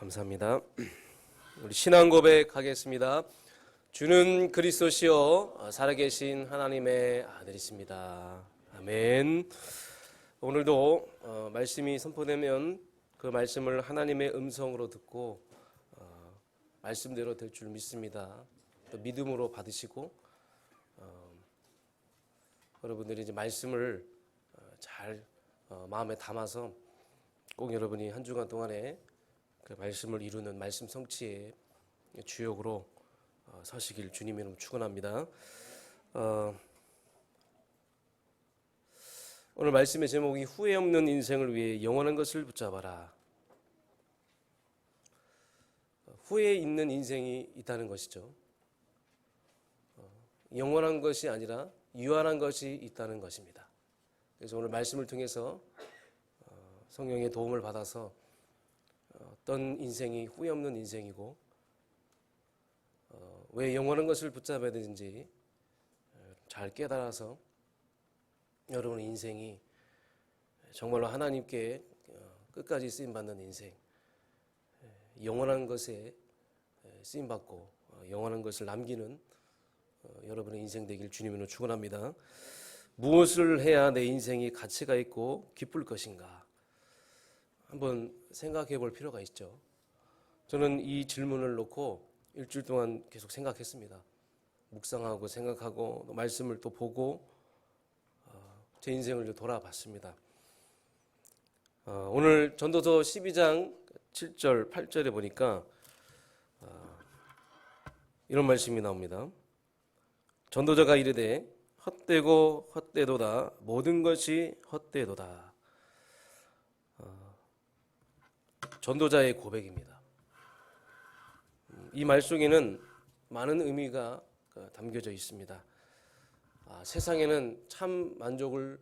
감사합니다. 우리 신앙 고백하겠습니다. 주는 그리스도시요 살아계신 하나님의 아들이십니다. 아멘. 오늘도 말씀이 선포되면 그 말씀을 하나님의 음성으로 듣고 말씀대로 될 줄 믿습니다. 또 믿음으로 받으시고 여러분들이 이제 말씀을 잘 마음에 담아서 꼭 여러분이 한 주간 동안에 그 말씀을 이루는 말씀 성취의 주역으로 서시길 주님의 이름으로 축원합니다. 오늘 말씀의 제목이 후회 없는 인생을 위해 영원한 것을 붙잡아라. 후회 있는 인생이 있다는 것이죠. 영원한 것이 아니라 유한한 것이 있다는 것입니다. 그래서 오늘 말씀을 통해서 성령의 도움을 받아서 어떤 인생이 후회 없는 인생이고 왜 영원한 것을 붙잡아야 되는지 잘 깨달아서 여러분의 인생이 정말로 하나님께 끝까지 쓰임받는 인생, 영원한 것에 쓰임받고 영원한 것을 남기는 여러분의 인생 되길 주님으로 축원합니다. 무엇을 해야 내 인생이 가치가 있고 기쁠 것인가? 한번 생각해 볼 필요가 있죠. 저는 이 질문을 놓고 일주일 동안 계속 생각했습니다. 묵상하고 생각하고 말씀을 또 보고 제 인생을 돌아봤습니다. 오늘 전도서 12장 7절 8절에 보니까 이런 말씀이 나옵니다. 전도자가 이르되 헛되고 헛되도다 모든 것이 헛되도다. 전도자의 고백입니다. 이 말 속에는 많은 의미가 담겨져 있습니다. 세상에는 참 만족을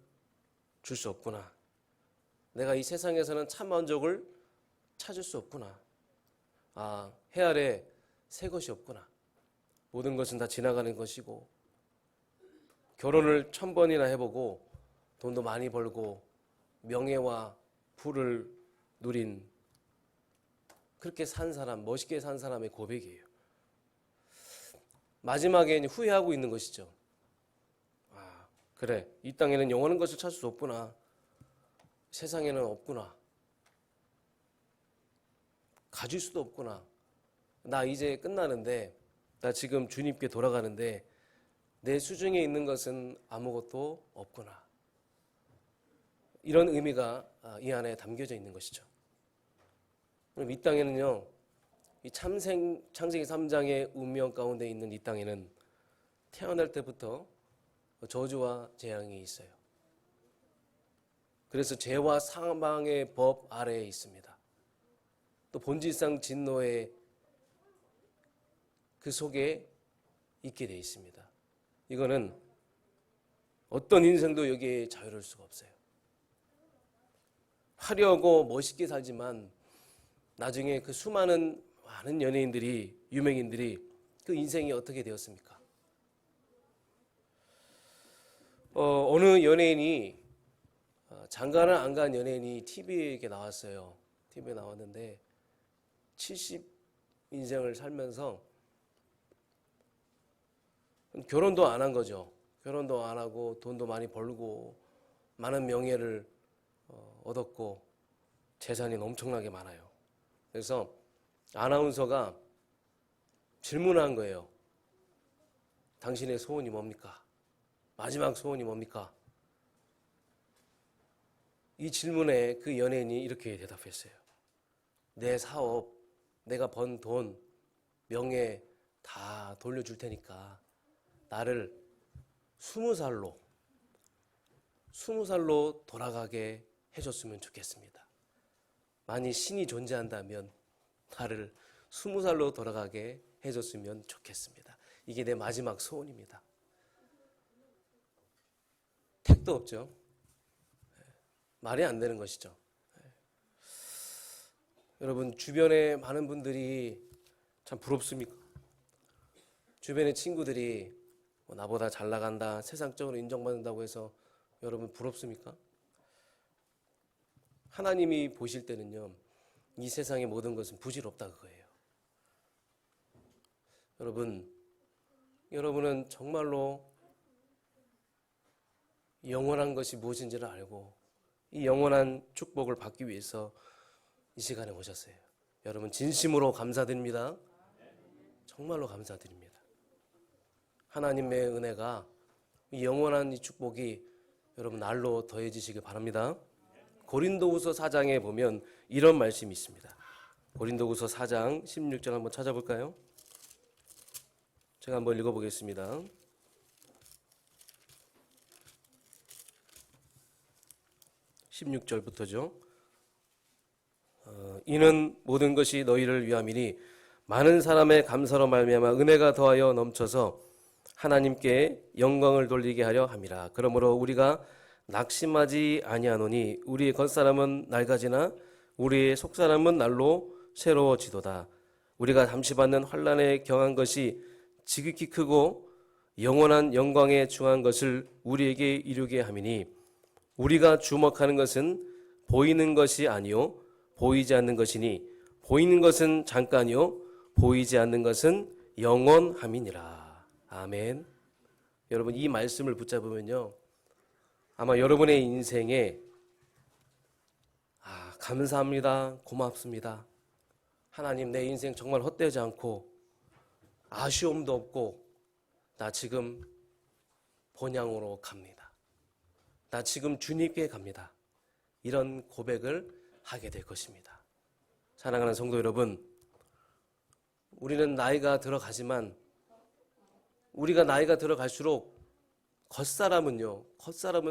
줄 수 없구나. 내가 이 세상에서는 참 만족을 찾을 수 없구나. 해 아래 새 것이 없구나. 모든 것은 다 지나가는 것이고 결혼을 1000번이나 해보고 돈도 많이 벌고 명예와 부를 누린 그렇게 산 사람, 멋있게 산 사람의 고백이에요. 마지막에 후회하고 있는 것이죠. 그래, 이 땅에는 영원한 것을 찾을 수 없구나. 세상에는 없구나. 가질 수도 없구나. 나 이제 끝나는데, 나 지금 주님께 돌아가는데 내 수중에 있는 것은 아무것도 없구나. 이런 의미가 이 안에 담겨져 있는 것이죠. 그럼 이 땅에는요, 이 창세기 3장의 운명 가운데 있는 이 땅에는 태어날 때부터 저주와 재앙이 있어요. 그래서 죄와 사망의 법 아래에 있습니다. 또 본질상 진노의 그 속에 있게 되어 있습니다. 이거는 어떤 인생도 여기에 자유로울 수가 없어요. 화려하고 멋있게 살지만 나중에 그 수많은 많은 연예인들이, 유명인들이 그 인생이 어떻게 되었습니까? 어느 연예인이 장가를 안 간 연예인이 TV에 나왔어요. TV에 나왔는데 70 인생을 살면서 결혼도 안 한 거죠. 결혼도 안 하고 돈도 많이 벌고 많은 명예를 얻었고 재산이 엄청나게 많아요. 그래서 아나운서가 질문한 거예요. 당신의 소원이 뭡니까? 마지막 소원이 뭡니까? 이 질문에 그 연예인이 이렇게 대답했어요. 내 사업, 내가 번 돈, 명예 다 돌려줄 테니까 나를 20살로 돌아가게 해줬으면 좋겠습니다. 만일 신이 존재한다면 나를 20살로 돌아가게 해줬으면 좋겠습니다. 이게 내 마지막 소원입니다. 택도 없죠. 말이 안 되는 것이죠. 여러분 주변에 많은 분들이 참 부럽습니까? 주변의 친구들이 나보다 잘 나간다, 세상적으로 인정받는다고 해서 여러분 부럽습니까? 하나님이 보실 때는요, 이 세상의 모든 것은 부질없다 그거예요. 여러분은 정말로 영원한 것이 무엇인지를 알고 이 영원한 축복을 받기 위해서 이 시간에 오셨어요. 여러분 진심으로 감사드립니다. 정말로 감사드립니다. 하나님의 은혜가 이 영원한 이 축복이 여러분 날로 더해지시길 바랍니다. 고린도후서 4장에 보면 이런 말씀이 있습니다. 고린도후서 4장 16절 한번 찾아볼까요? 제가 한번 읽어보겠습니다. 16절부터죠. 이는 모든 것이 너희를 위함이니 많은 사람의 감사로 말미암아 은혜가 더하여 넘쳐서 하나님께 영광을 돌리게 하려 함이라. 그러므로 우리가 낙심하지 아니하노니 우리의 겉사람은 낡아지나 우리의 속사람은 날로 새로워지도다. 우리가 잠시 받는 환난에 경한 것이 지극히 크고 영원한 영광에 중한 것을 우리에게 이루게 함이니 우리가 주목하는 것은 보이는 것이 아니요 보이지 않는 것이니 보이는 것은 잠깐이요 보이지 않는 것은 영원함이니라. 아멘. 여러분 이 말씀을 붙잡으면요 아마 여러분의 인생에 감사합니다, 고맙습니다, 하나님 내 인생 정말 헛되지 않고 아쉬움도 없고 나 지금 본향으로 갑니다, 나 지금 주님께 갑니다, 이런 고백을 하게 될 것입니다. 사랑하는 성도 여러분, 우리는 나이가 들어가지만 우리가 나이가 들어갈수록 겉사람은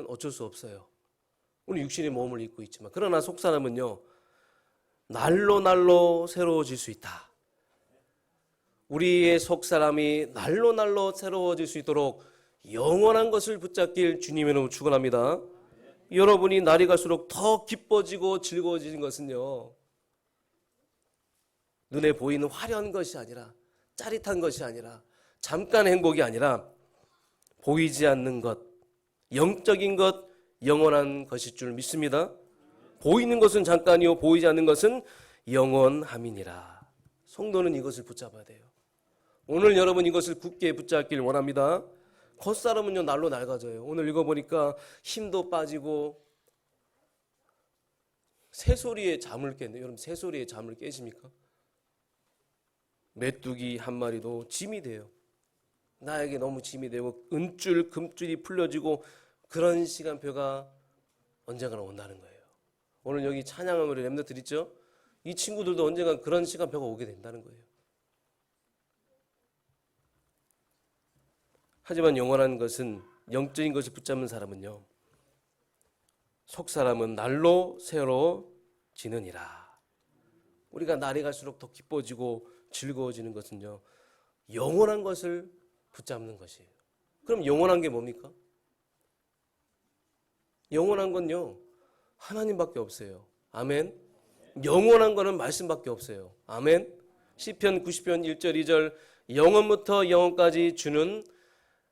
어쩔 수 없어요. 우리 육신의 몸을 입고 있지만 그러나 속사람은요 날로 새로워질 수 있다. 우리의 속사람이 날로 새로워질 수 있도록 영원한 것을 붙잡길 주님의 이름으로 축원합니다. 여러분이 날이 갈수록 더 기뻐지고 즐거워지는 것은요 눈에 보이는 화려한 것이 아니라 짜릿한 것이 아니라 잠깐 행복이 아니라 보이지 않는 것, 영적인 것, 영원한 것일 줄 믿습니다. 보이는 것은 잠깐이요 보이지 않는 것은 영원함이니라. 성도는 이것을 붙잡아야 돼요. 오늘 여러분 이것을 굳게 붙잡길 원합니다. 겉사람은요 날로 낡아져요. 오늘 읽어보니까 힘도 빠지고 새소리에 잠을 깼네요. 여러분 새소리에 잠을 깨십니까? 메뚜기 한 마리도 짐이 돼요. 나에게 너무 짐이 되고 은줄 금줄이 풀려지고 그런 시간표가 언젠가는 온다는 거예요. 오늘 여기 찬양한 우리 렘너들 있죠? 이 친구들도 언젠가 그런 시간표가 오게 된다는 거예요. 하지만 영원한 것은 영적인 것을 붙잡는 사람은요 속사람은 날로 새로워지느니라. 우리가 날이 갈수록 더 기뻐지고 즐거워지는 것은요 영원한 것을 붙잡는 것이에요. 그럼 영원한 게 뭡니까? 영원한 건요 하나님밖에 없어요. 아멘. 영원한 거는 말씀밖에 없어요. 아멘. 시편 90편 1절 2절 영원부터 영원까지 주는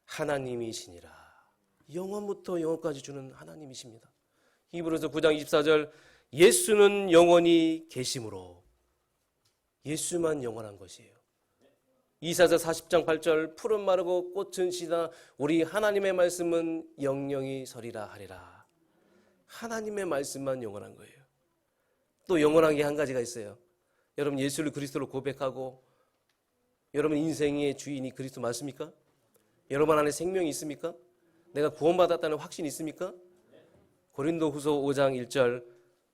하나님이시니라. 영원부터 영원까지 주는 하나님이십니다. 히브리서 9장 24절 예수는 영원히 계심으로. 예수만 영원한 것이에요. 이사야 40장 8절 푸른 마르고 꽃은 시다 우리 하나님의 말씀은 영영이 서리라 하리라. 하나님의 말씀만 영원한 거예요. 또 영원한 게 한 가지가 있어요. 여러분 예수를 그리스도로 고백하고 여러분 인생의 주인이 그리스도 맞습니까? 여러분 안에 생명이 있습니까? 내가 구원받았다는 확신이 있습니까? 고린도후서 5장 1절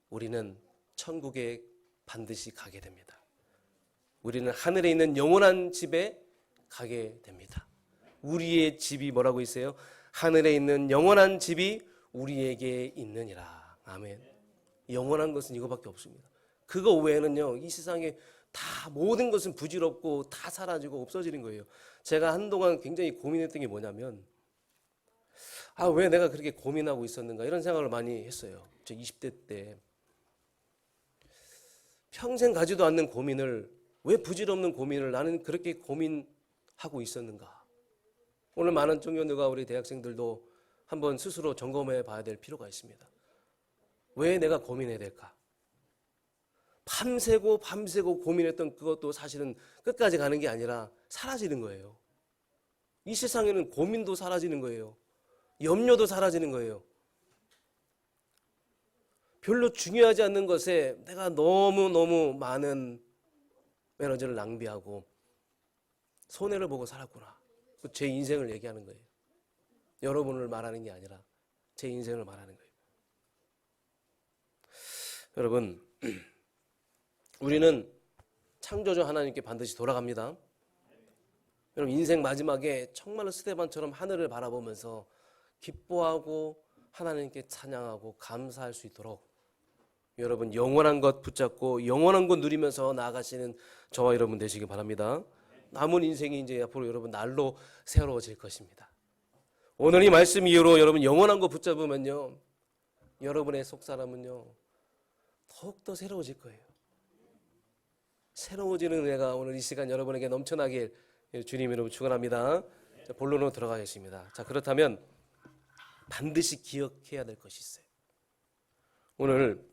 우리는 천국에 반드시 가게 됩니다. 우리는 하늘에 있는 영원한 집에 가게 됩니다. 우리의 집이 뭐라고 있어요? 하늘에 있는 영원한 집이 우리에게 있느니라. 아멘. 영원한 것은 이거밖에 없습니다. 그거 외에는요 이 세상에 다 모든 것은 부질없고 다 사라지고 없어지는 거예요. 제가 한동안 굉장히 고민했던 게 뭐냐면 왜 내가 그렇게 고민하고 있었는가 이런 생각을 많이 했어요. 저 20대 때 평생 가지도 않는 고민을 왜 부질없는 고민을 나는 그렇게 고민하고 있었는가. 오늘 많은 청년들과 우리 대학생들도 한번 스스로 점검해 봐야 될 필요가 있습니다. 왜 내가 고민해야 될까? 밤새고 고민했던 그것도 사실은 끝까지 가는 게 아니라 사라지는 거예요. 이 세상에는 고민도 사라지는 거예요. 염려도 사라지는 거예요. 별로 중요하지 않는 것에 내가 너무 많은 에너지를 낭비하고 손해를 보고 살았구나. 제 인생을 얘기하는 거예요. 여러분을 말하는 게 아니라 제 인생을 말하는 거예요. 여러분, 우리는 창조주 하나님께 반드시 돌아갑니다. 여러분, 인생 마지막에 정말로 스데반처럼 하늘을 바라보면서 기뻐하고 하나님께 찬양하고 감사할 수 있도록 여러분 영원한 것 붙잡고 영원한 것 누리면서 나아가시는 저와 여러분 되시기 바랍니다. 남은 인생이 이제 앞으로 여러분 날로 새로워질 것입니다. 오늘 이 말씀 이후로 여러분 영원한 것 붙잡으면요, 여러분의 속사람은요 더욱더 새로워질 거예요. 새로워지는 은혜가 오늘 이 시간 여러분에게 넘쳐나길 주님 여러분 축원합니다. 본론으로 들어가겠습니다. 자, 그렇다면 반드시 기억해야 될 것이 있어요. 오늘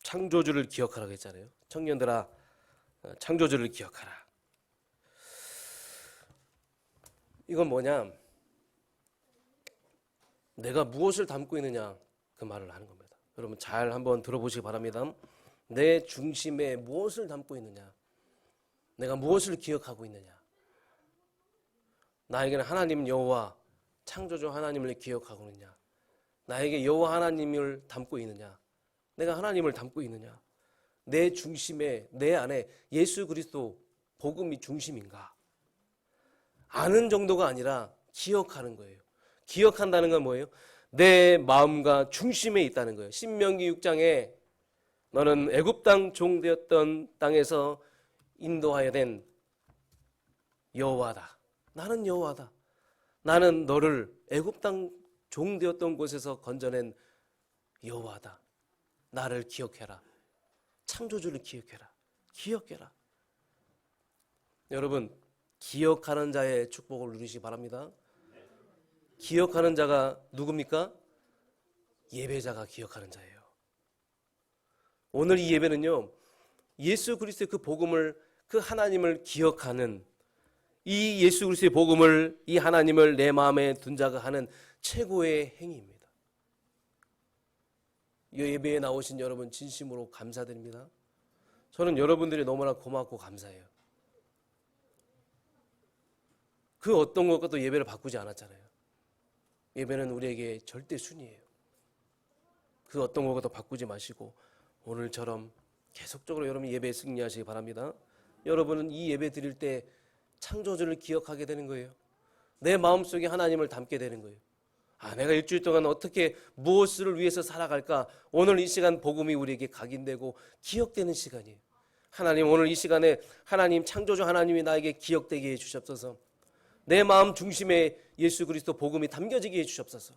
창조주를 기억하라고 했잖아요. 청년들아, 창조주를 기억하라. 이건 뭐냐? 내가 무엇을 담고 있느냐, 그 말을 하는 겁니다. 여러분 잘 한번 들어보시기 바랍니다. 내 중심에 무엇을 담고 있느냐, 내가 무엇을 기억하고 있느냐. 나에게는 하나님 여호와 창조주 하나님을 기억하고 있느냐, 나에게 여호와 하나님을 담고 있느냐, 내가 하나님을 담고 있느냐, 내 중심에 내 안에 예수 그리스도 복음이 중심인가. 아는 정도가 아니라 기억하는 거예요. 기억한다는 건 뭐예요? 내 마음과 중심에 있다는 거예요. 신명기 6장에 너는 애굽 땅 종되었던 땅에서 인도하여 된 여호와다. 나는 여호와다. 나는 너를 애굽 땅 종되었던 곳에서 건져낸 여호와다. 나를 기억해라. 창조주를 기억해라. 기억해라. 여러분, 기억하는 자의 축복을 누리시기 바랍니다. 기억하는 자가 누굽니까? 예배자가 기억하는 자예요. 오늘 이 예배는요, 예수 그리스도의 그 복음을, 그 하나님을 기억하는, 이 예수 그리스도의 복음을, 이 하나님을 내 마음에 둔 자가 하는 최고의 행위입니다. 이 예배에 나오신 여러분 진심으로 감사드립니다. 저는 여러분들이 너무나 고맙고 감사해요. 그 어떤 것과도 예배를 바꾸지 않았잖아요. 예배는 우리에게 절대 순이에요. 그 어떤 것과도 바꾸지 마시고 오늘처럼 계속적으로 여러분 예배에 승리하시기 바랍니다. 여러분은 이 예배 드릴 때 창조주를 기억하게 되는 거예요. 내 마음속에 하나님을 담게 되는 거예요. 내가 일주일 동안 어떻게 무엇을 위해서 살아갈까? 오늘 이 시간 복음이 우리에게 각인되고 기억되는 시간이에요. 하나님, 오늘 이 시간에 하나님, 창조주 하나님이 나에게 기억되게 해주시옵소서. 내 마음 중심에 예수 그리스도 복음이 담겨지게 해주시옵소서.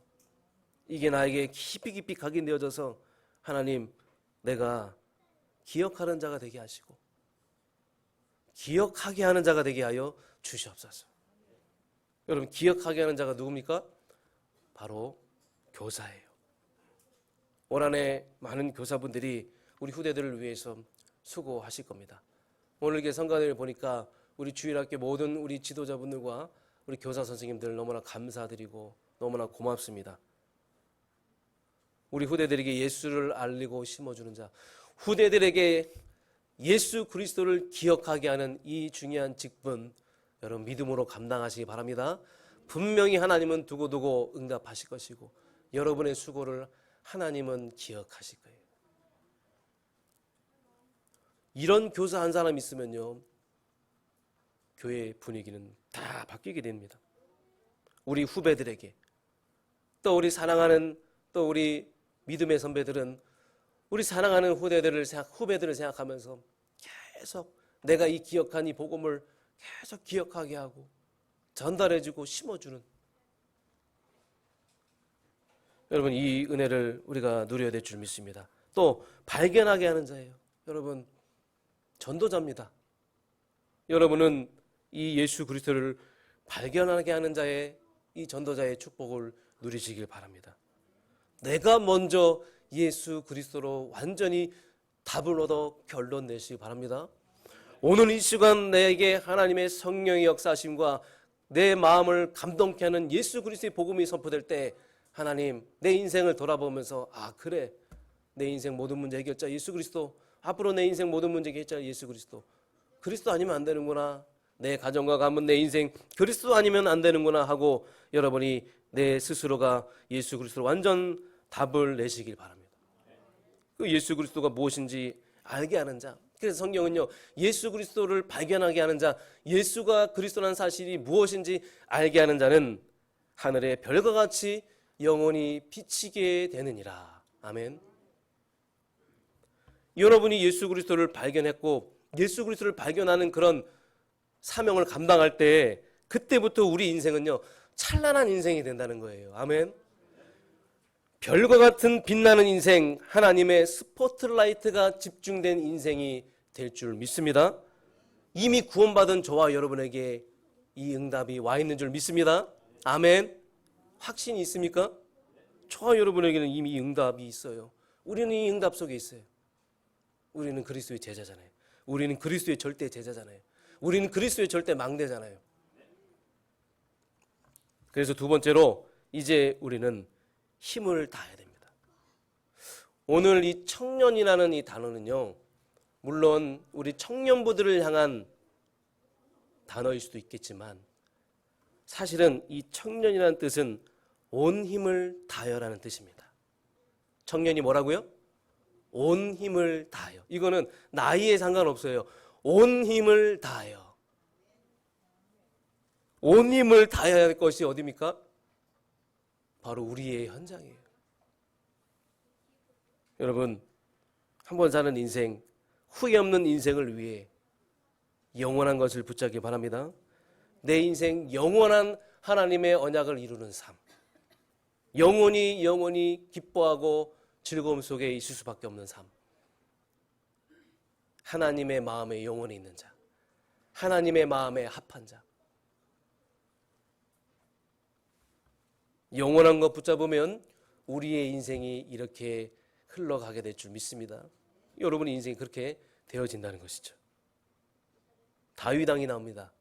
이게 나에게 깊이 각인되어져서 하나님, 내가 기억하는 자가 되게 하시고 기억하게 하는 자가 되게 하여 주시옵소서. 여러분, 기억하게 하는 자가 누굽니까? 바로 교사예요. 올 한해 많은 교사분들이 우리 후대들을 위해서 수고하실 겁니다. 오늘 이렇게 성가대를 보니까 우리 주일학교 모든 우리 지도자분들과 우리 교사 선생님들 너무나 감사드리고 너무나 고맙습니다. 우리 후대들에게 예수를 알리고 심어주는 자, 후대들에게 예수 그리스도를 기억하게 하는 이 중요한 직분, 여러분 믿음으로 감당하시기 바랍니다. 분명히 하나님은 두고두고 응답하실 것이고 여러분의 수고를 하나님은 기억하실 거예요. 이런 교사 한 사람 있으면요, 교회의 분위기는 다 바뀌게 됩니다. 우리 후배들에게, 또 우리 사랑하는, 또 우리 믿음의 선배들은 우리 사랑하는 후배들을 생각하면서 계속 내가 이 기억한 이 복음을 계속 기억하게 하고 전달해주고 심어주는, 여러분 이 은혜를 우리가 누려야 될 줄 믿습니다. 또 발견하게 하는 자예요. 여러분 전도자입니다. 여러분은 이 예수 그리스도를 발견하게 하는 자의, 이 전도자의 축복을 누리시길 바랍니다. 내가 먼저 예수 그리스도로 완전히 답을 얻어 결론 내시기 바랍니다. 오늘 이 시간 내게 하나님의 성령의 역사하심과 내 마음을 감동케 하는 예수 그리스도의 복음이 선포될 때 하나님, 내 인생을 돌아보면서 아 그래, 내 인생 모든 문제 해결자 예수 그리스도, 앞으로 내 인생 모든 문제 해결자 예수 그리스도, 그리스도 아니면 안 되는구나, 내 가정과 가문, 내 인생 그리스도 아니면 안 되는구나 하고 여러분이 내 스스로가 예수 그리스도로 완전 답을 내시길 바랍니다. 그 예수 그리스도가 무엇인지 알게 하는 자, 그래서 성경은요 예수 그리스도를 발견하게 하는 자, 예수가 그리스도라는 사실이 무엇인지 알게 하는 자는 하늘의 별과 같이 영원히 비치게 되느니라. 아멘. 여러분이 예수 그리스도를 발견했고 예수 그리스도를 발견하는 그런 사명을 감당할 때 그때부터 우리 인생은요 찬란한 인생이 된다는 거예요. 아멘. 별과 같은 빛나는 인생, 하나님의 스포트라이트가 집중된 인생이 될 줄 믿습니다. 이미 구원받은 저와 여러분에게 이 응답이 와 있는 줄 믿습니다. 아멘. 확신이 있습니까? 저와 여러분에게는 이미 응답이 있어요. 우리는 이 응답 속에 있어요. 우리는 그리스도의 제자잖아요. 우리는 그리스도의 절대 제자잖아요. 우리는 그리스도의 절대 망대잖아요. 그래서 두 번째로 이제 우리는 힘을 다해야 됩니다. 오늘 이 청년이라는 이 단어는요, 물론 우리 청년부들을 향한 단어일 수도 있겠지만 사실은 이 청년이라는 뜻은 온 힘을 다하여라는 뜻입니다. 청년이 뭐라고요? 온 힘을 다하여. 이거는 나이에 상관없어요. 온 힘을 다하여. 온 힘을 다해야 할 것이 어디입니까? 바로 우리의 현장이에요. 여러분, 한번 사는 인생, 후회 없는 인생을 위해 영원한 것을 붙잡기 바랍니다. 내 인생 영원한 하나님의 언약을 이루는 삶, 영원히 기뻐하고 즐거움 속에 있을 수밖에 없는 삶, 하나님의 마음에 영원히 있는 자, 하나님의 마음에 합한 자, 영원한 것 붙잡으면 우리의 인생이 이렇게 흘러가게 될 줄 믿습니다. 여러분의 인생이 그렇게 되어진다는 것이죠. 다윗 왕이 나옵니다.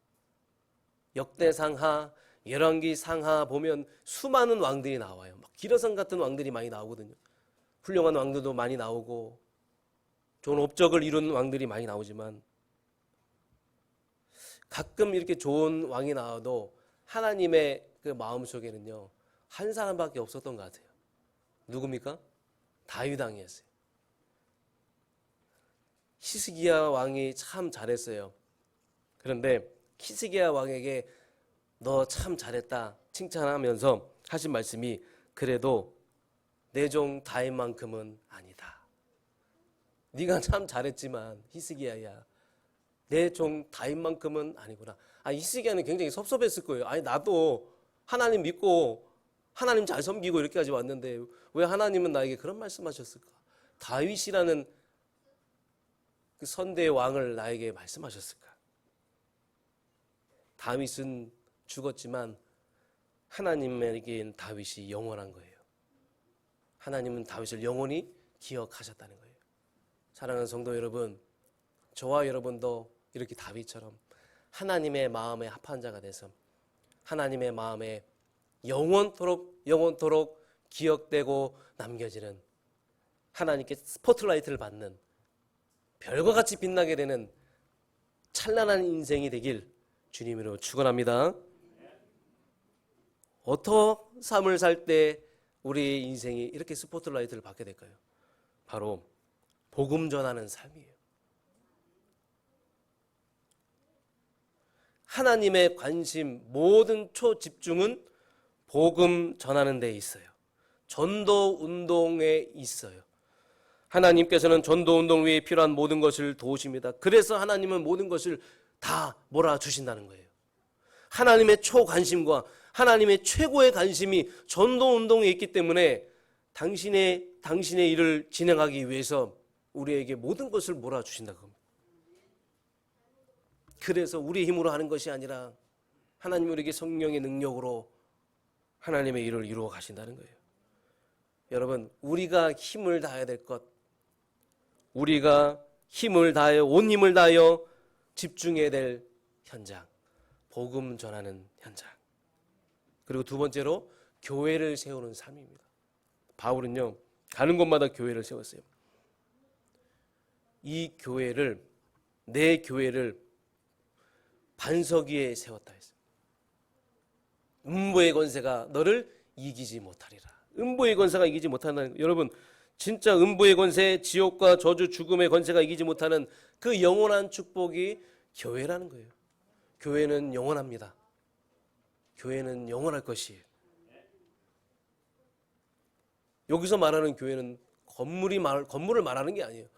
역대상하, 열왕기 상하 보면 수많은 왕들이 나와요. 막 기러성 같은 왕들이 많이 나오거든요. 훌륭한 왕들도 많이 나오고 좋은 업적을 이룬 왕들이 많이 나오지만 가끔 이렇게 좋은 왕이 나와도 하나님의 그 마음속에는요 한 사람밖에 없었던 것 같아요. 누굽니까? 다윗 왕이었어요. 히스기야 왕이 참 잘했어요. 그런데 히스기야 왕에게 너 참 잘했다 칭찬하면서 하신 말씀이 그래도 내 종 다윗만큼은 아니다. 네가 참 잘했지만 히스기야야 내 종 다윗만큼은 아니구나. 히스기야는 굉장히 섭섭했을 거예요. 나도 하나님 믿고 하나님 잘 섬기고 이렇게까지 왔는데 왜 하나님은 나에게 그런 말씀하셨을까? 다윗이라는 그 선대의 왕을 나에게 말씀하셨을까? 다윗은 죽었지만 하나님에겐 다윗이 영원한 거예요. 하나님은 다윗을 영원히 기억하셨다는 거예요. 사랑하는 성도 여러분, 저와 여러분도 이렇게 다윗처럼 하나님의 마음에 합한 자가 돼서 하나님의 마음에 영원토록 기억되고 남겨지는 하나님께 스포트라이트를 받는 별과 같이 빛나게 되는 찬란한 인생이 되길 주님으로 축원합니다. 어떤 삶을 살 때 우리의 인생이 이렇게 스포트라이트를 받게 될까요? 바로 복음 전하는 삶이에요. 하나님의 관심, 모든 초집중은 복음 전하는 데 있어요. 전도 운동에 있어요. 하나님께서는 전도 운동 위에 필요한 모든 것을 도우십니다. 그래서 하나님은 모든 것을 다 몰아주신다는 거예요. 하나님의 초관심과 하나님의 최고의 관심이 전도 운동에 있기 때문에 당신의 일을 진행하기 위해서 우리에게 모든 것을 몰아주신다고 합니다. 그래서 우리의 힘으로 하는 것이 아니라 하나님 우리에게 성령의 능력으로 하나님의 일을 이루어 가신다는 거예요. 여러분, 우리가 힘을 다해야 될 것, 우리가 힘을 다하여 온 힘을 다하여 집중해야 될 현장, 복음 전하는 현장. 그리고 두 번째로 교회를 세우는 삶입니다. 바울은요, 가는 곳마다 교회를 세웠어요. 이 교회를, 내 교회를 반석 위에 세웠다 했어요. 음보의 권세가 너를 이기지 못하리라. 음보의 권세가 이기지 못한다는, 여러분, 진짜 음보의 권세, 지옥과 저주, 죽음의 권세가 이기지 못하는 그 영원한 축복이 교회라는 거예요. 교회는 영원합니다. 교회는 영원할 것이에요. 여기서 말하는 교회는 건물을 말하는 게 아니에요.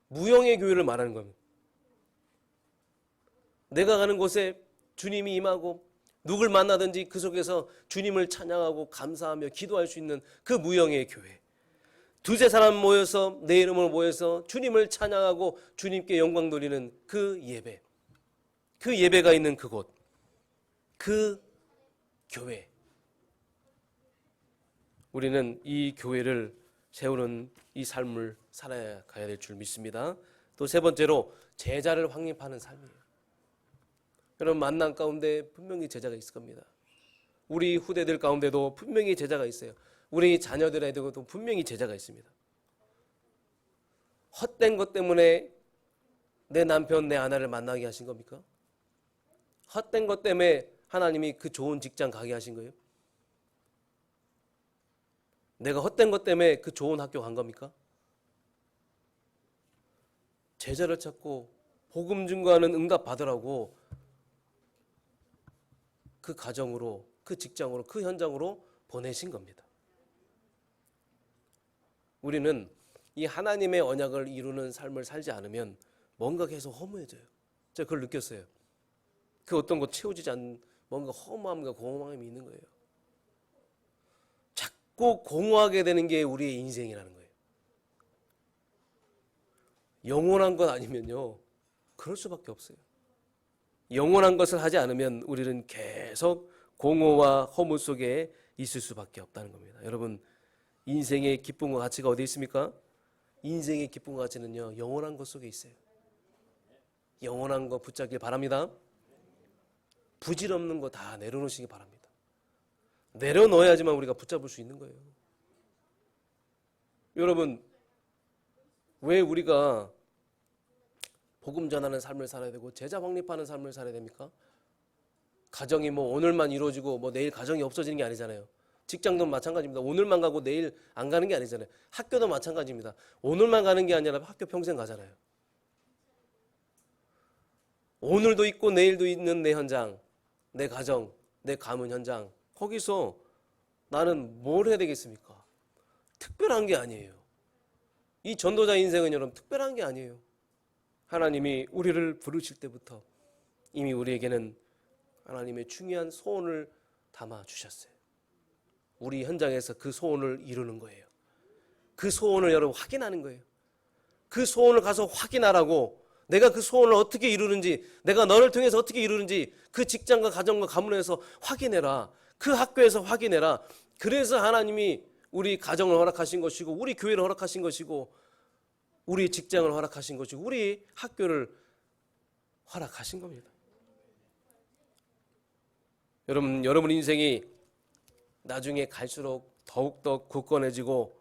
무형의 교회를 말하는 겁니다. 내가 가는 곳에 주님이 임하고 누굴 만나든지 그 속에서 주님을 찬양하고 감사하며 기도할 수 있는 그 무형의 교회. 두세 사람 모여서 내 이름으로 모여서 주님을 찬양하고 주님께 영광 돌리는 그 예배. 그 예배가 있는 그곳. 그 교회. 우리는 이 교회를 세우는 이 삶을 살아야 가야 될 줄 믿습니다. 또 세 번째로 제자를 확립하는 삶이에요. 여러분, 만남 가운데 분명히 제자가 있을 겁니다. 우리 후대들 가운데도 분명히 제자가 있어요. 우리 자녀들에게도 분명히 제자가 있습니다. 헛된 것 때문에 내 남편, 내 아내를 만나게 하신 겁니까? 헛된 것 때문에 하나님이 그 좋은 직장 가게 하신 거예요? 내가 헛된 것 때문에 그 좋은 학교 간 겁니까? 제자를 찾고 복음 증거하는 응답 받으라고 그 가정으로, 그 직장으로, 그 현장으로 보내신 겁니다. 우리는 이 하나님의 언약을 이루는 삶을 살지 않으면 뭔가 계속 허무해져요. 제가 그걸 느꼈어요. 그 어떤 것 채워지지 않는 뭔가 허무함과 공허함이 있는 거예요. 자꾸 공허하게 되는 게 우리의 인생이라는 거예요. 영원한 것 아니면요, 그럴 수밖에 없어요. 영원한 것을 하지 않으면 우리는 계속 공허와 허무 속에 있을 수밖에 없다는 겁니다. 여러분, 인생의 기쁨과 가치가 어디 있습니까? 인생의 기쁨과 가치는요, 영원한 것 속에 있어요. 영원한 거 붙잡길 바랍니다. 부질없는 거 다 내려놓으시기 바랍니다. 내려놓아야지만 우리가 붙잡을 수 있는 거예요. 여러분, 왜 우리가 복음 전하는 삶을 살아야 되고 제자 확립하는 삶을 살아야 됩니까? 가정이 뭐 오늘만 이루어지고 뭐 내일 가정이 없어지는 게 아니잖아요. 직장도 마찬가지입니다. 오늘만 가고 내일 안 가는 게 아니잖아요. 학교도 마찬가지입니다. 오늘만 가는 게 아니라 학교 평생 가잖아요. 오늘도 있고 내일도 있는 내 현장, 내 가정, 내 가문 현장, 거기서 나는 뭘 해야 되겠습니까? 특별한 게 아니에요. 이 전도자 인생은 여러분 특별한 게 아니에요. 하나님이 우리를 부르실 때부터 이미 우리에게는 하나님의 중요한 소원을 담아 주셨어요. 우리 현장에서 그 소원을 이루는 거예요. 그 소원을 여러분 확인하는 거예요. 그 소원을 가서 확인하라고, 내가 그 소원을 어떻게 이루는지, 내가 너를 통해서 어떻게 이루는지 그 직장과 가정과 가문에서 확인해라. 그 학교에서 확인해라. 그래서 하나님이 우리 가정을 허락하신 것이고, 우리 교회를 허락하신 것이고, 우리 직장을 허락하신 것이고, 우리 학교를 허락하신 겁니다. 여러분 인생이 나중에 갈수록 더욱더 굳건해지고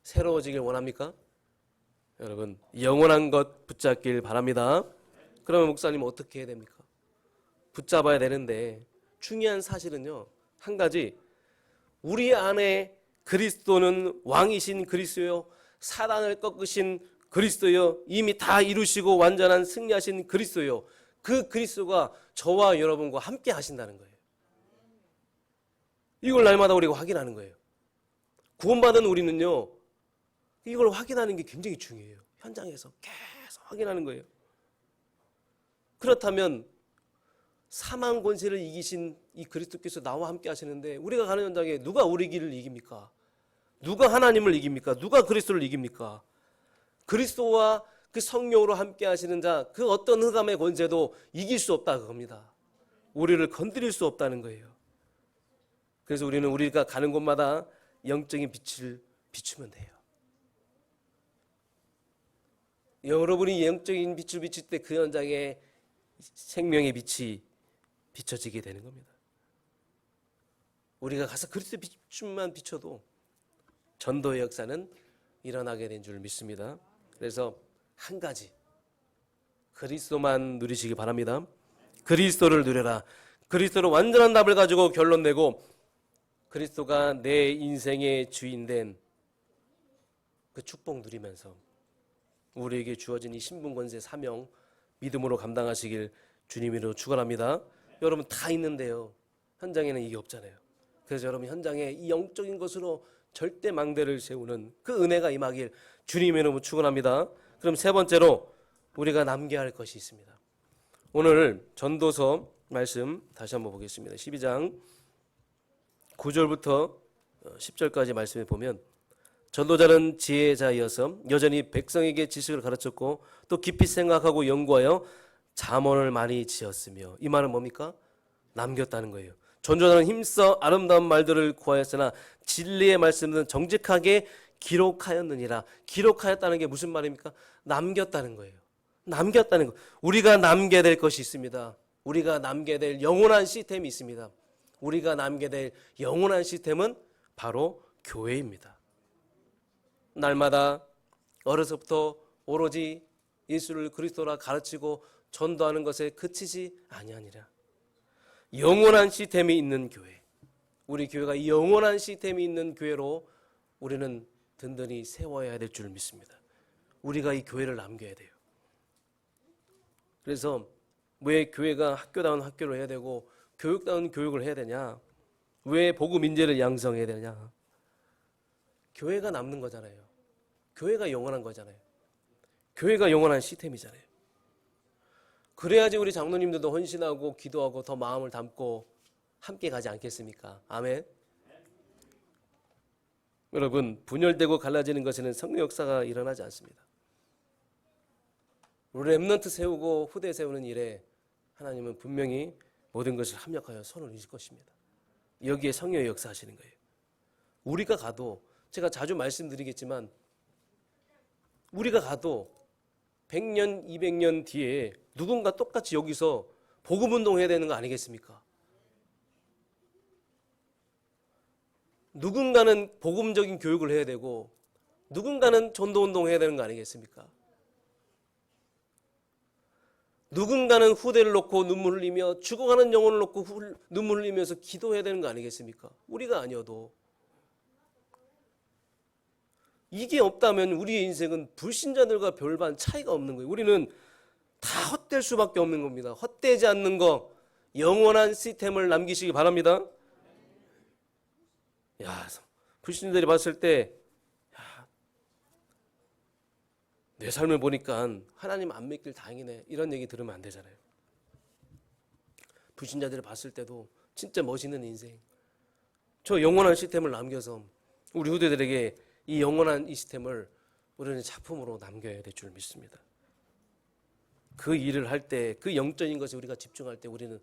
새로워지길 원합니까? 여러분, 영원한 것 붙잡길 바랍니다. 그러면 목사님 어떻게 해야 됩니까? 붙잡아야 되는데 중요한 사실은요, 한 가지, 우리 안에 그리스도는 왕이신 그리스도요, 사단을 꺾으신 그리스도요, 이미 다 이루시고 완전한 승리하신 그리스도요, 그 그리스도가 저와 여러분과 함께 하신다는 거예요. 이걸 날마다 우리가 확인하는 거예요. 구원받은 우리는요, 이걸 확인하는 게 굉장히 중요해요. 현장에서 계속 확인하는 거예요. 그렇다면 사망 권세를 이기신 이 그리스도께서 나와 함께 하시는데, 우리가 가는 현장에 누가 우리 길을 이깁니까? 누가 하나님을 이깁니까? 누가 그리스도를 이깁니까? 그리스도와 그 성령으로 함께 하시는 자, 그 어떤 흑암의 권세도 이길 수 없다 그겁니다. 우리를 건드릴 수 없다는 거예요. 그래서 우리는 우리가 가는 곳마다 영적인 빛을 비추면 돼요. 여러분이 영적인 빛을 비칠 때 그 현장에 생명의 빛이 비춰지게 되는 겁니다. 우리가 가서 그리스도 빛만 비춰도 전도의 역사는 일어나게 된 줄 믿습니다. 그래서 한 가지, 그리스도만 누리시기 바랍니다. 그리스도를 누려라. 그리스도로 완전한 답을 가지고 결론 내고 그리스도가 내 인생의 주인된 그 축복 누리면서 우리에게 주어진 이 신분 권세 사명 믿음으로 감당하시길 주님으로 축원합니다. 여러분 다 있는데요, 현장에는 이게 없잖아요. 그래서 여러분 현장에 이 영적인 것으로 절대 망대를 세우는 그 은혜가 임하길 주님의 이름으로 축원합니다. 그럼 세 번째로 우리가 남겨야 할 것이 있습니다. 오늘 전도서 말씀 다시 한번 보겠습니다. 12장 9절부터 10절까지 말씀에 보면 전도자는 지혜자이어서 여전히 백성에게 지식을 가르쳤고 또 깊이 생각하고 연구하여 잠언을 많이 지었으며, 이 말은 뭡니까? 남겼다는 거예요. 전도자는 힘써 아름다운 말들을 구하였으나 진리의 말씀은 정직하게 기록하였느니라. 기록하였다는 게 무슨 말입니까? 남겼다는 거예요. 남겼다는 거. 우리가 남겨야 될 것이 있습니다. 우리가 남겨야 될 영원한 시스템이 있습니다. 우리가 남겨야 될 영원한 시스템은 바로 교회입니다. 날마다 어려서부터 오로지 예수를 그리스도라 가르치고 전도하는 것에 그치지 아니하니라. 영원한 시스템이 있는 교회, 우리 교회가 이 영원한 시스템이 있는 교회로 우리는 든든히 세워야 될 줄 믿습니다. 우리가 이 교회를 남겨야 돼요. 그래서 왜 교회가 학교다운 학교를 해야 되고 교육다운 교육을 해야 되냐? 왜 복음 인재를 양성해야 되냐? 교회가 남는 거잖아요. 교회가 영원한 거잖아요. 교회가 영원한 시스템이잖아요. 그래야지 우리 장로님들도 헌신하고 기도하고 더 마음을 담고 함께 가지 않겠습니까? 아멘. 여러분, 분열되고 갈라지는 것에는 성령 역사가 일어나지 않습니다. 우리 렘넌트 세우고 후대 세우는 일에 하나님은 분명히 모든 것을 합력하여 손을 이실 것입니다. 여기에 성령의 역사하시는 거예요. 우리가 가도, 제가 자주 말씀드리겠지만, 우리가 가도 100년, 200년 뒤에 누군가 똑같이 여기서 복음운동 해야 되는 거 아니겠습니까? 누군가는 복음적인 교육을 해야 되고 누군가는 전도운동 해야 되는 거 아니겠습니까? 누군가는 후대를 놓고 눈물을 흘리며 죽어가는 영혼을 놓고 눈물을 흘리면서 기도해야 되는 거 아니겠습니까? 우리가 아니어도. 이게 없다면 우리의 인생은 불신자들과 별반 차이가 없는 거예요. 우리는 다 헛될 수밖에 없는 겁니다. 헛되지 않는 거, 영원한 시스템을 남기시기 바랍니다. 야, 불신자들이 봤을 때, 야, 내 삶을 보니까 하나님 안 믿길 다행이네, 이런 얘기 들으면 안 되잖아요. 불신자들이 봤을 때도 진짜 멋있는 인생, 저 영원한 시스템을 남겨서 우리 후대들에게 이 영원한 이 시스템을 우리는 작품으로 남겨야 될 줄 믿습니다. 그 일을 할 때, 그 영적인 것에 우리가 집중할 때 우리는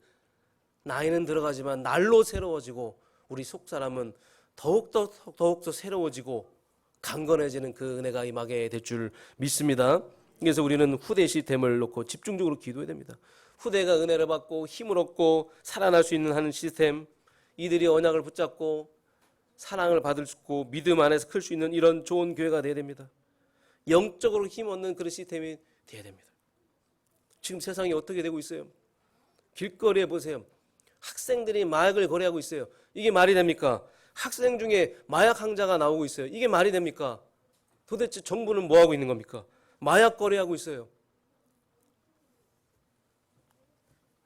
나이는 들어가지만 날로 새로워지고 우리 속사람은 더욱더 새로워지고 강건해지는 그 은혜가 임하게 될 줄 믿습니다. 그래서 우리는 후대 시스템을 놓고 집중적으로 기도해야 됩니다. 후대가 은혜를 받고 힘을 얻고 살아날 수 있는 하는 시스템, 이들이 언약을 붙잡고 사랑을 받을 수 있고 믿음 안에서 클 수 있는 이런 좋은 교회가 되어야 됩니다. 영적으로 힘 얻는 그런 시스템이 되어야 됩니다. 지금 세상이 어떻게 되고 있어요? 길거리에 보세요. 학생들이 마약을 거래하고 있어요. 이게 말이 됩니까? 학생 중에 마약 항자가 나오고 있어요. 이게 말이 됩니까? 도대체 정부는 뭐 하고 있는 겁니까? 마약 거래하고 있어요.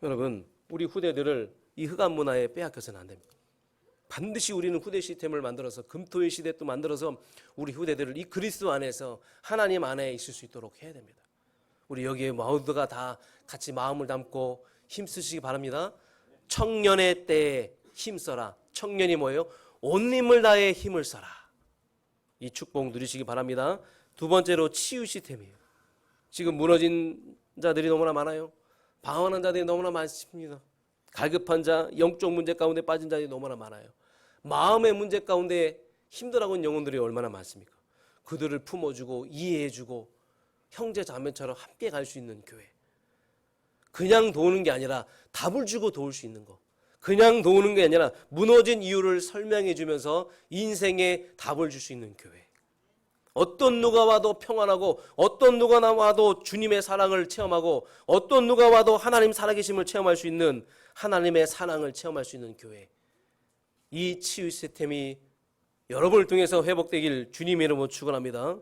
여러분, 우리 후대들을 이 흑암 문화에 빼앗겨서는 안 됩니다. 반드시 우리는 후대 시스템을 만들어서 금토의 시대 또 만들어서 우리 후대들을 이 그리스도 안에서 하나님 안에 있을 수 있도록 해야 됩니다. 우리 여기에 모두가 다 같이 마음을 담고 힘쓰시기 바랍니다. 청년의 때에 힘써라. 청년이 뭐예요? 온 힘을 다해 힘을 써라. 이 축복 누리시기 바랍니다. 두 번째로 치유 시스템이에요. 지금 무너진 자들이 너무나 많아요. 방황하는 자들이 너무나 많습니다. 갈급한 자, 영적 문제 가운데 빠진 자들이 너무나 많아요. 마음의 문제 가운데 힘들어하는 영혼들이 얼마나 많습니까? 그들을 품어주고 이해해주고 형제 자매처럼 함께 갈 수 있는 교회. 그냥 도우는 게 아니라 답을 주고 도울 수 있는 거. 그냥 도우는 게 아니라 무너진 이유를 설명해 주면서 인생의 답을 줄 수 있는 교회. 어떤 누가 와도 평안하고 어떤 누가 와도 주님의 사랑을 체험하고 어떤 누가 와도 하나님 살아계심을 체험할 수 있는 하나님의 사랑을 체험할 수 있는 교회. 이 치유 시스템이 여러분을 통해서 회복되길 주님의 이름으로 축원합니다.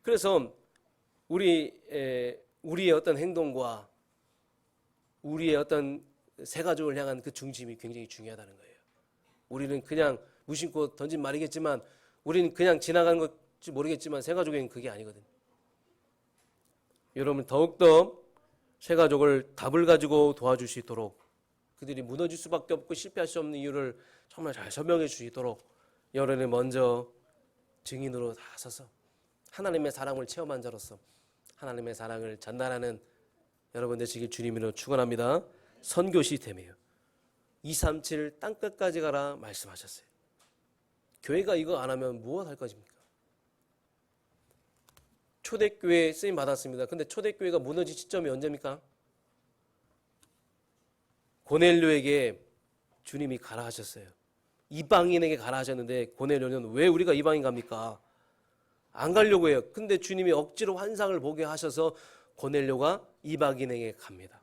그래서 우리의 어떤 행동과 우리의 어떤 새가족을 향한 그 중심이 굉장히 중요하다는 거예요. 우리는 그냥 무심코 던진 말이겠지만 우리는 그냥 지나가는 건지 모르겠지만 새가족에는 그게 아니거든요. 여러분 더욱더 새가족을 답을 가지고 도와줄 수 있도록 그들이 무너질 수밖에 없고 실패할 수 없는 이유를 정말 잘 설명해 줄 수 있도록 여러분이 먼저 증인으로 나서서 하나님의 사랑을 체험한 자로서 하나님의 사랑을 전달하는 여러분 되시길 주님으로 축원합니다. 선교 시스템이에요. 237 땅끝까지 가라 말씀하셨어요. 교회가 이거 안 하면 무엇 할 것입니까? 초대교회 쓰임 받았습니다. 근데 초대교회가 무너진 시점이 언제입니까? 고넬료에게 주님이 가라 하셨어요. 이방인에게 가라 하셨는데 고넬료는 왜 우리가 이방인 갑니까? 안 가려고 해요. 근데 주님이 억지로 환상을 보게 하셔서 고넬료가 이방인에게 갑니다.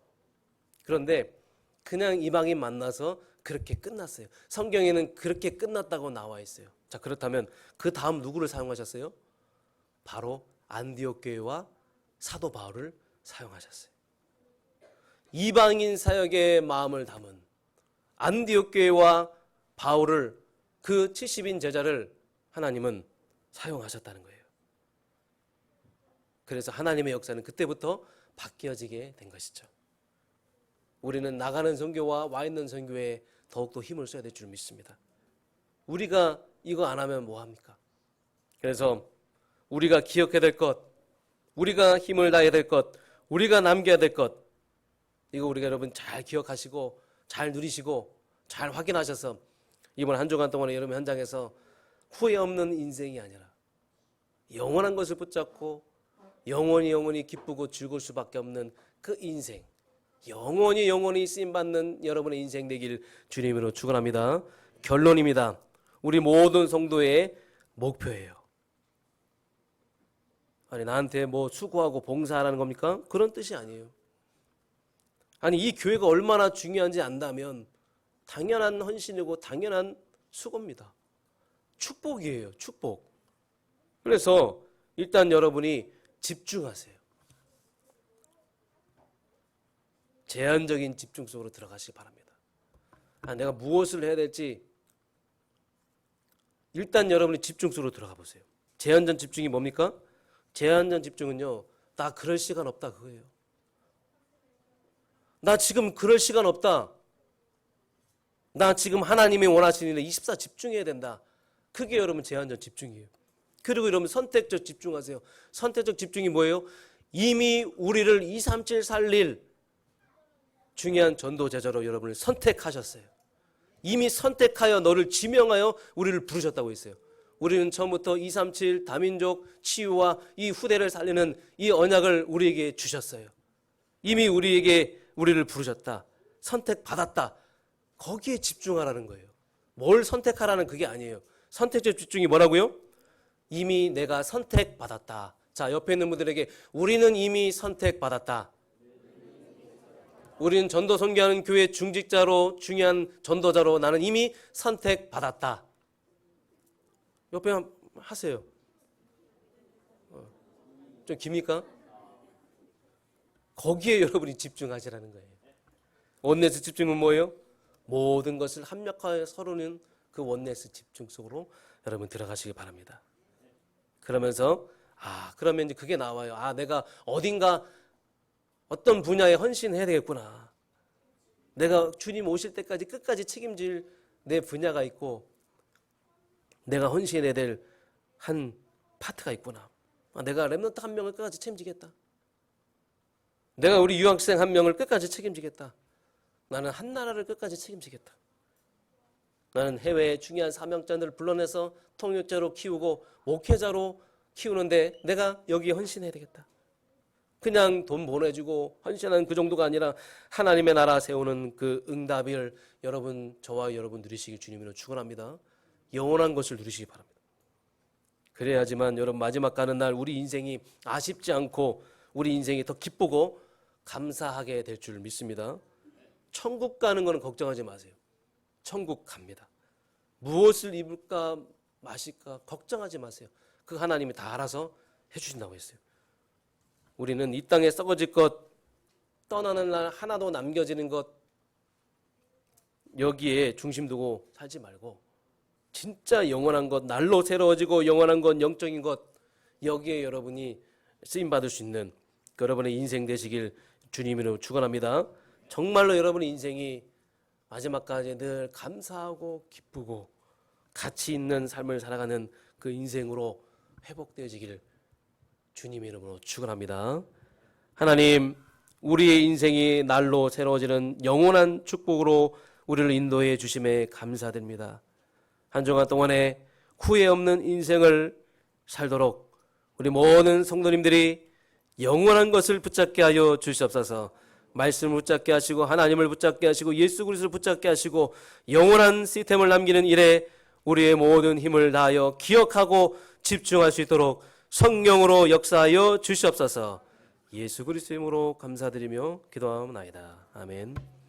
그런데 그냥 이방인 만나서 그렇게 끝났어요. 성경에는 그렇게 끝났다고 나와 있어요. 자, 그렇다면 그 다음 누구를 사용하셨어요? 바로 안디옥 교회와 사도 바울을 사용하셨어요. 이방인 사역의 마음을 담은 안디옥 교회와 바울을 그 70인 제자를 하나님은 사용하셨다는 거예요. 그래서 하나님의 역사는 그때부터 바뀌어지게 된 것이죠. 우리는 나가는 선교와 와 있는 선교에 더욱더 힘을 써야 될 줄 믿습니다. 우리가 이거 안 하면 뭐 합니까? 그래서 우리가 기억해야 될 것, 우리가 힘을 다해야 될 것, 우리가 남겨야 될 것, 이거 우리가 여러분 잘 기억하시고 잘 누리시고 잘 확인하셔서 이번 한 주간 동안에 여러분 현장에서 후회 없는 인생이 아니라 영원한 것을 붙잡고 영원히 기쁘고 즐거울 수밖에 없는 그 인생, 영원히 쓰임받는 여러분의 인생 되길 주님으로 축원합니다. 결론입니다. 우리 모든 성도의 목표예요. 아니 나한테 뭐 수고하고 봉사하라는 겁니까? 그런 뜻이 아니에요. 아니 이 교회가 얼마나 중요한지 안다면 당연한 헌신이고 당연한 수고입니다. 축복이에요. 축복. 그래서 일단 여러분이 집중하세요. 제한적인 집중 속으로 들어가시기 바랍니다. 내가 무엇을 해야 될지 일단 여러분이 집중 속으로 들어가 보세요. 제한적 집중이 뭡니까? 제한적 집중은요, 나 그럴 시간 없다 그거예요. 나 지금 그럴 시간 없다. 나 지금 하나님이 원하시는 일에 24 집중해야 된다. 그게 여러분 제한적 집중이에요. 그리고 여러분 선택적 집중하세요. 선택적 집중이 뭐예요? 이미 우리를 237 살릴 중요한 전도 제자로 여러분을 선택하셨어요. 이미 선택하여 너를 지명하여 우리를 부르셨다고 했어요. 우리는 처음부터 237 다민족 치유와 이 후대를 살리는 이 언약을 우리에게 주셨어요. 이미 우리를 부르셨다. 선택받았다. 거기에 집중하라는 거예요. 뭘 선택하라는 그게 아니에요. 선택적 집중이 뭐라고요? 이미 내가 선택받았다. 자, 옆에 있는 분들에게 우리는 이미 선택받았다. 우리는 전도 선교하는 교회 중직자로 중요한 전도자로 나는 이미 선택받았다. 옆에 하세요. 좀 깁니까? 거기에 여러분이 집중하시라는 거예요. 원네스 집중은 뭐예요? 모든 것을 합력하여 서로는 그 원네스 집중 속으로 여러분 들어가시기 바랍니다. 그러면서 그러면 이제 그게 나와요. 내가 어딘가 어떤 분야에 헌신해야 되겠구나. 내가 주님 오실 때까지 끝까지 책임질 내 분야가 있고 내가 헌신해야 될 한 파트가 있구나. 내가 렘넌트 한 명을 끝까지 책임지겠다. 내가 우리 유학생 한 명을 끝까지 책임지겠다. 나는 한 나라를 끝까지 책임지겠다. 나는 해외에 중요한 사명자들을 불러내서 통역자로 키우고 목회자로 키우는데 내가 여기에 헌신해야 되겠다. 그냥 돈 보내주고 헌신하는 그 정도가 아니라 하나님의 나라 세우는 그 응답을 여러분, 저와 여러분 누리시길 주님으로 축원합니다. 영원한 것을 누리시기 바랍니다. 그래야지만 여러분 마지막 가는 날 우리 인생이 아쉽지 않고 우리 인생이 더 기쁘고 감사하게 될 줄 믿습니다. 천국 가는 거는 걱정하지 마세요. 천국 갑니다. 무엇을 입을까 마실까 걱정하지 마세요. 그 하나님이 다 알아서 해주신다고 했어요. 우리는 이 땅에 썩어질 것, 떠나는 날 하나도 남겨지는 것, 여기에 중심 두고 살지 말고 진짜 영원한 것, 날로 새로워지고 영원한 것, 영적인 것, 여기에 여러분이 쓰임받을 수 있는 그 여러분의 인생 되시길 주님으로 축원합니다. 정말로 여러분의 인생이 마지막까지 늘 감사하고 기쁘고 가치 있는 삶을 살아가는 그 인생으로 회복되어지길 주님의 이름으로 축원합니다. 하나님, 우리의 인생이 날로 새로워지는 영원한 축복으로 우리를 인도해 주심에 감사드립니다. 한 주간 동안에 후회 없는 인생을 살도록 우리 모든 성도님들이 영원한 것을 붙잡게 하여 주시옵소서. 말씀을 붙잡게 하시고 하나님을 붙잡게 하시고 예수 그리스도를 붙잡게 하시고 영원한 시스템을 남기는 일에 우리의 모든 힘을 다하여 기억하고 집중할 수 있도록 성령으로 역사하여 주시옵소서. 예수 그리스도의 이름으로 감사드리며 기도하옵나이다. 아멘.